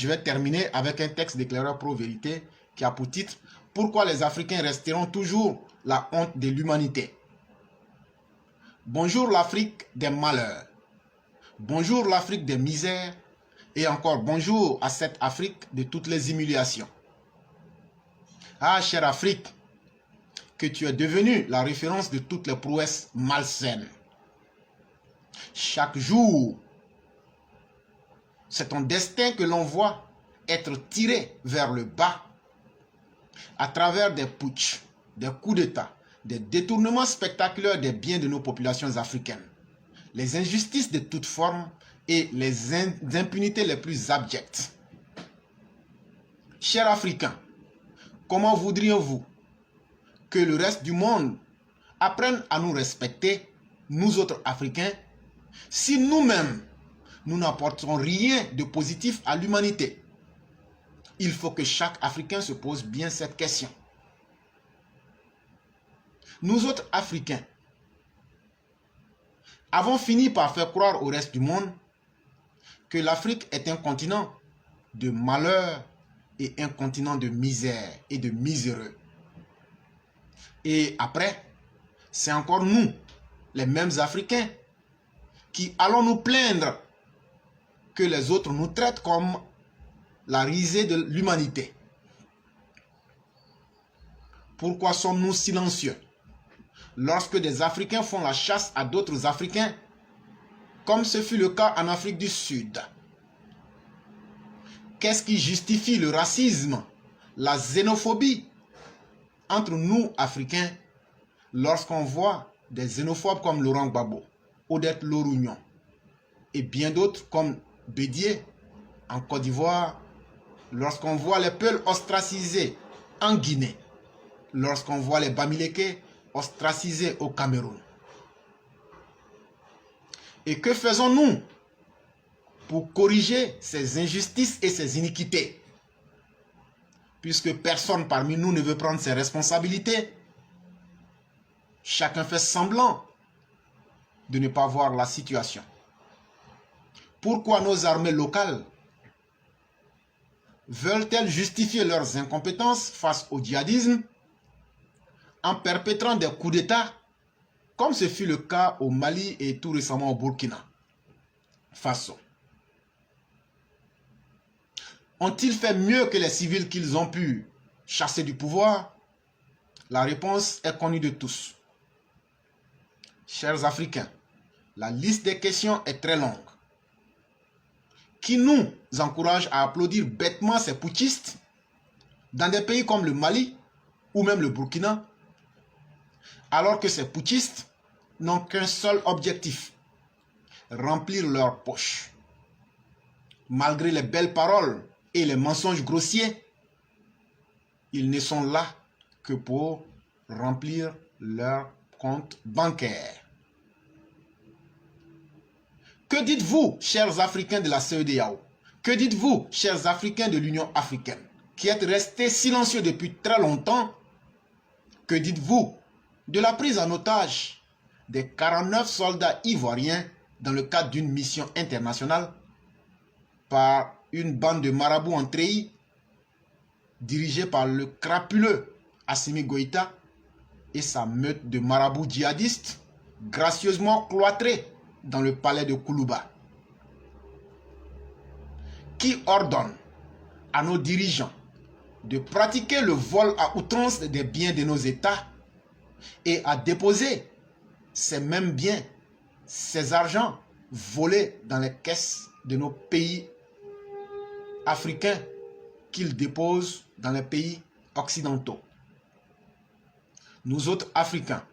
je vais terminer avec un texte d'éclaireur pro-vérité qui a pour titre « Pourquoi les Africains resteront toujours la honte de l'humanité ?» Bonjour l'Afrique des malheurs. Bonjour l'Afrique des misères. Et encore bonjour à cette Afrique de toutes les humiliations. Ah, chère Afrique, que tu es devenue la référence de toutes les prouesses malsaines. Chaque jour, c'est ton destin que l'on voit être tiré vers le bas à travers des putschs, des coups d'État, des détournements spectaculaires des biens de nos populations africaines, les injustices de toutes formes et les impunités les plus abjectes. Chers Africains, comment voudriez-vous que le reste du monde apprenne à nous respecter, nous autres Africains, si nous-mêmes, nous n'apportons rien de positif à l'humanité? Il faut que chaque Africain se pose bien cette question. Nous autres Africains avons fini par faire croire au reste du monde que l'Afrique est un continent de malheur et un continent de misère et de miséreux. Et après, c'est encore nous, les mêmes Africains, qui allons nous plaindre que les autres nous traitent comme la risée de l'humanité. Pourquoi sommes-nous silencieux lorsque des Africains font la chasse à d'autres Africains, comme ce fut le cas en Afrique du Sud? Qu'est-ce qui justifie le racisme, la xénophobie entre nous, Africains, lorsqu'on voit des xénophobes comme Laurent Gbagbo, Odette Lorougnon et bien d'autres comme Bédié en Côte d'Ivoire, lorsqu'on voit les Peuls ostracisés en Guinée, lorsqu'on voit les Bamileke ostracisés au Cameroun? Et que faisons-nous pour corriger ces injustices et ces iniquités? Puisque personne parmi nous ne veut prendre ses responsabilités, chacun fait semblant de ne pas voir la situation. Pourquoi nos armées locales veulent-elles justifier leurs incompétences face au djihadisme en perpétrant des coups d'État, comme ce fut le cas au Mali et tout récemment au Burkina Faso? Ont-ils fait mieux que les civils qu'ils ont pu chasser du pouvoir? La réponse est connue de tous. Chers Africains, la liste des questions est très longue. Qui nous encourage à applaudir bêtement ces putschistes dans des pays comme le Mali ou même le Burkina, alors que ces putschistes n'ont qu'un seul objectif: remplir leurs poches. Malgré les belles paroles et les mensonges grossiers, ils ne sont là que pour remplir leur compte bancaire. Que dites-vous, chers Africains de la CEDEAO? Que dites-vous, chers Africains de l'Union africaine, qui êtes restés silencieux depuis très longtemps? Que dites-vous de la prise en otage des 49 soldats ivoiriens dans le cadre d'une mission internationale par une bande de marabouts en treillis dirigée par le crapuleux Assimi Goïta et sa meute de marabouts djihadistes gracieusement cloîtrés dans le palais de Koulouba? Qui ordonne à nos dirigeants de pratiquer le vol à outrance des biens de nos États et à déposer ces mêmes biens, ces argents volés dans les caisses de nos pays africains qu'ils déposent dans les pays occidentaux? Nous autres Africains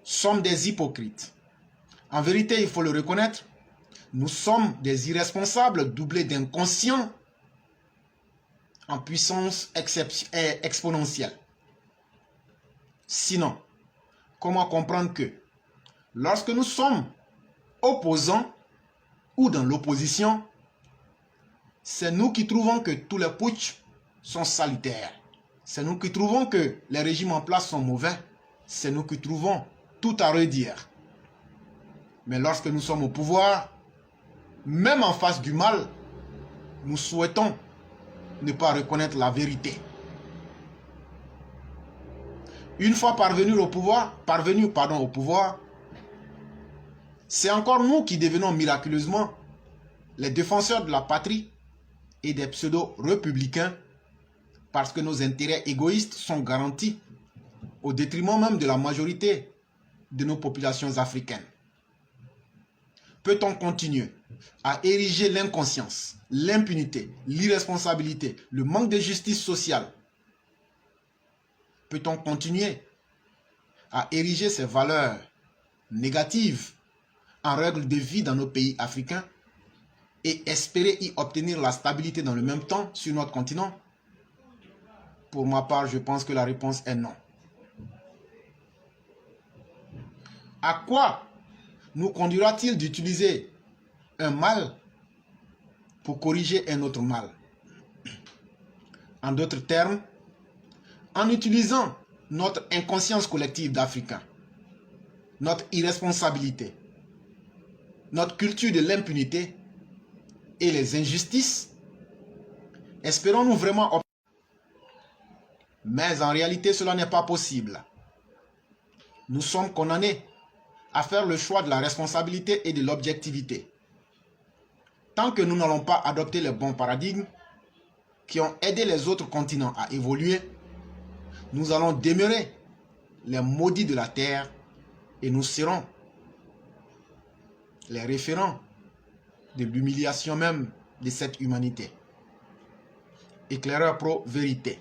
sommes des hypocrites. En vérité, il faut le reconnaître, nous sommes des irresponsables doublés d'inconscients en puissance exponentielle. Sinon, comment comprendre que lorsque nous sommes opposants ou dans l'opposition, c'est nous qui trouvons que tous les putschs sont salutaires. C'est nous qui trouvons que les régimes en place sont mauvais. C'est nous qui trouvons tout à redire. Mais lorsque nous sommes au pouvoir, même en face du mal, nous souhaitons ne pas reconnaître la vérité. Une fois parvenus au pouvoir, c'est encore nous qui devenons miraculeusement les défenseurs de la patrie et des pseudo-républicains parce que nos intérêts égoïstes sont garantis au détriment même de la majorité de nos populations africaines. Peut-on continuer à ériger l'inconscience, l'impunité, l'irresponsabilité, le manque de justice sociale? Peut-on continuer à ériger ces valeurs négatives en règle de vie dans nos pays africains et espérer y obtenir la stabilité dans le même temps sur notre continent? Pour ma part, je pense que la réponse est non. À quoi nous conduira-t-il d'utiliser un mal pour corriger un autre mal? En d'autres termes, en utilisant notre inconscience collective d'Africains, notre irresponsabilité, notre culture de l'impunité et les injustices, espérons-nous vraiment? Mais en réalité, cela n'est pas possible. Nous sommes condamnés à faire le choix de la responsabilité et de l'objectivité. Tant que nous n'allons pas adopter les bons paradigmes qui ont aidé les autres continents à évoluer, nous allons demeurer les maudits de la terre et nous serons les référents de l'humiliation même de cette humanité. Éclaireur pro vérité.